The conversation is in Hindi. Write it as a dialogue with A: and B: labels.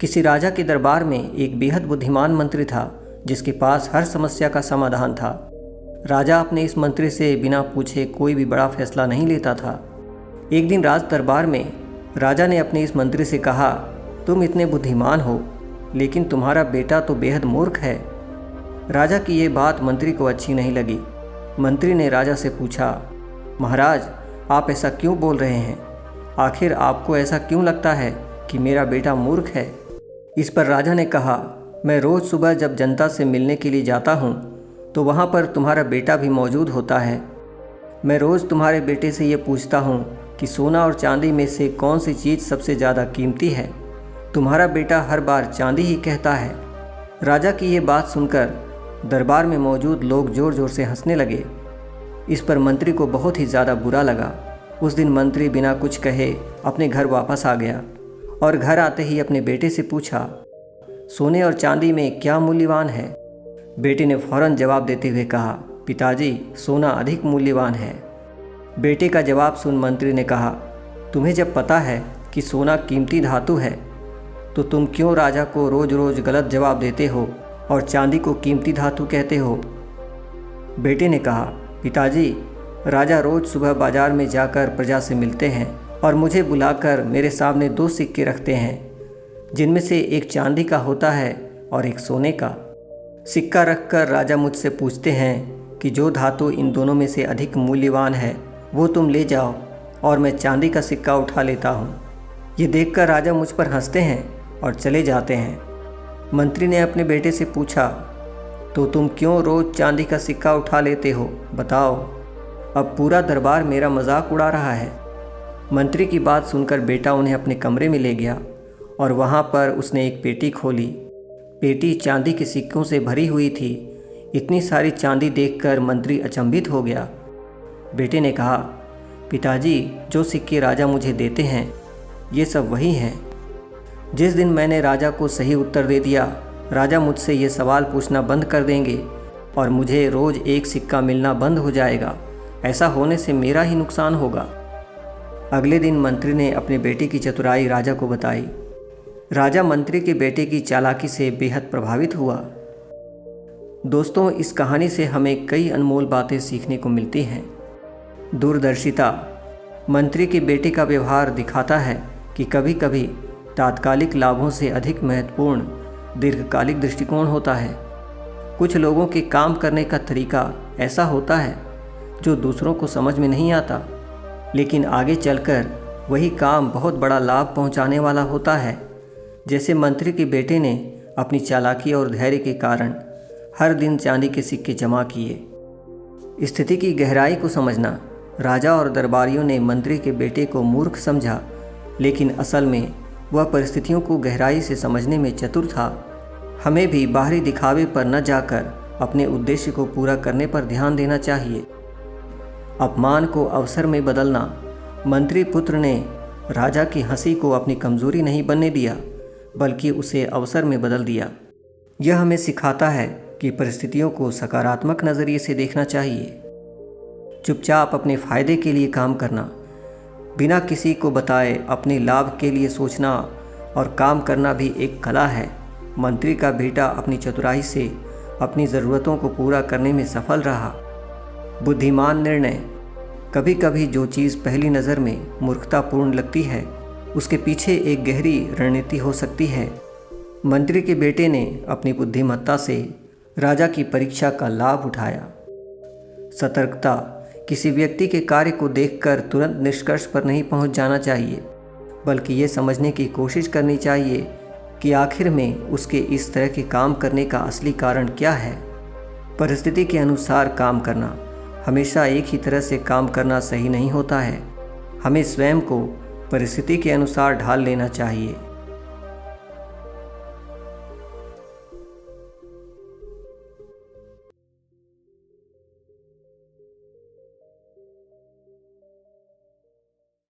A: किसी राजा के दरबार में एक बेहद बुद्धिमान मंत्री था जिसके पास हर समस्या का समाधान था। राजा अपने इस मंत्री से बिना पूछे कोई भी बड़ा फैसला नहीं लेता था। एक दिन राज दरबार में राजा ने अपने इस मंत्री से कहा, तुम इतने बुद्धिमान हो लेकिन तुम्हारा बेटा तो बेहद मूर्ख है। राजा की ये बात मंत्री को अच्छी नहीं लगी। मंत्री ने राजा से पूछा, महाराज आप ऐसा क्यों बोल रहे हैं? आखिर आपको ऐसा क्यों लगता है कि मेरा बेटा मूर्ख है? इस पर राजा ने कहा, मैं रोज़ सुबह जब जनता से मिलने के लिए जाता हूँ तो वहाँ पर तुम्हारा बेटा भी मौजूद होता है। मैं रोज़ तुम्हारे बेटे से ये पूछता हूँ कि सोना और चांदी में से कौन सी चीज़ सबसे ज़्यादा कीमती है। तुम्हारा बेटा हर बार चांदी ही कहता है। राजा की ये बात सुनकर दरबार में मौजूद लोग ज़ोर ज़ोर से हंसने लगे। इस पर मंत्री को बहुत ही ज़्यादा बुरा लगा। उस दिन मंत्री बिना कुछ कहे अपने घर वापस आ गया और घर आते ही अपने बेटे से पूछा, सोने और चांदी में क्या मूल्यवान है? बेटे ने फौरन जवाब देते हुए कहा, पिताजी सोना अधिक मूल्यवान है। बेटे का जवाब सुन मंत्री ने कहा, तुम्हें जब पता है कि सोना कीमती धातु है तो तुम क्यों राजा को रोज़ रोज़ गलत जवाब देते हो और चांदी को कीमती धातु कहते हो? बेटे ने कहा, पिताजी राजा रोज़ सुबह बाजार में जाकर प्रजा से मिलते हैं और मुझे बुलाकर मेरे सामने 2 सिक्के रखते हैं जिनमें से एक चांदी का होता है और एक सोने का। सिक्का रखकर राजा मुझसे पूछते हैं कि जो धातु इन दोनों में से अधिक मूल्यवान है वो तुम ले जाओ और मैं चांदी का सिक्का उठा लेता हूँ। ये देखकर राजा मुझ पर हंसते हैं और चले जाते हैं। मंत्री ने अपने बेटे से पूछा, तो तुम क्यों रोज़ चांदी का सिक्का उठा लेते हो? बताओ। अब पूरा दरबार मेरा मजाक उड़ा रहा है। मंत्री की बात सुनकर बेटा उन्हें अपने कमरे में ले गया और वहाँ पर उसने एक पेटी खोली। पेटी चांदी के सिक्कों से भरी हुई थी। इतनी सारी चांदी देखकर मंत्री अचंभित हो गया। बेटे ने कहा, पिताजी जो सिक्के राजा मुझे देते हैं ये सब वही हैं। जिस दिन मैंने राजा को सही उत्तर दे दिया, राजा मुझसे ये सवाल पूछना बंद कर देंगे और मुझे रोज़ एक सिक्का मिलना बंद हो जाएगा। ऐसा होने से मेरा ही नुकसान होगा। अगले दिन मंत्री ने अपने बेटे की चतुराई राजा को बताई। राजा मंत्री के बेटे की चालाकी से बेहद प्रभावित हुआ। दोस्तों, इस कहानी से हमें कई अनमोल बातें सीखने को मिलती हैं। दूरदर्शिता। मंत्री के बेटे का व्यवहार दिखाता है कि कभी कभी तात्कालिक लाभों से अधिक महत्वपूर्ण दीर्घकालिक दृष्टिकोण होता है। कुछ लोगों के काम करने का तरीका ऐसा होता है जो दूसरों को समझ में नहीं आता, लेकिन आगे चलकर वही काम बहुत बड़ा लाभ पहुंचाने वाला होता है। जैसे मंत्री के बेटे ने अपनी चालाकी और धैर्य के कारण हर दिन चांदी के सिक्के जमा किए। स्थिति की गहराई को समझना। राजा और दरबारियों ने मंत्री के बेटे को मूर्ख समझा, लेकिन असल में वह परिस्थितियों को गहराई से समझने में चतुर था। हमें भी बाहरी दिखावे पर न जाकर अपने उद्देश्य को पूरा करने पर ध्यान देना चाहिए। अपमान को अवसर में बदलना। मंत्री पुत्र ने राजा की हंसी को अपनी कमजोरी नहीं बनने दिया, बल्कि उसे अवसर में बदल दिया। यह हमें सिखाता है कि परिस्थितियों को सकारात्मक नज़रिए से देखना चाहिए। चुपचाप अपने फ़ायदे के लिए काम करना, बिना किसी को बताए अपने लाभ के लिए सोचना और काम करना भी एक कला है। मंत्री का बेटा अपनी चतुराई से अपनी ज़रूरतों को पूरा करने में सफल रहा। बुद्धिमान निर्णय। कभी कभी जो चीज़ पहली नज़र में मूर्खतापूर्ण लगती है उसके पीछे एक गहरी रणनीति हो सकती है। मंत्री के बेटे ने अपनी बुद्धिमत्ता से राजा की परीक्षा का लाभ उठाया। सतर्कता। किसी व्यक्ति के कार्य को देखकर तुरंत निष्कर्ष पर नहीं पहुंच जाना चाहिए, बल्कि ये समझने की कोशिश करनी चाहिए कि आखिर में उसके इस तरह के काम करने का असली कारण क्या है। परिस्थिति के अनुसार काम करना। हमेशा एक ही तरह से काम करना सही नहीं होता है। हमें स्वयं को परिस्थिति के अनुसार ढाल लेना चाहिए।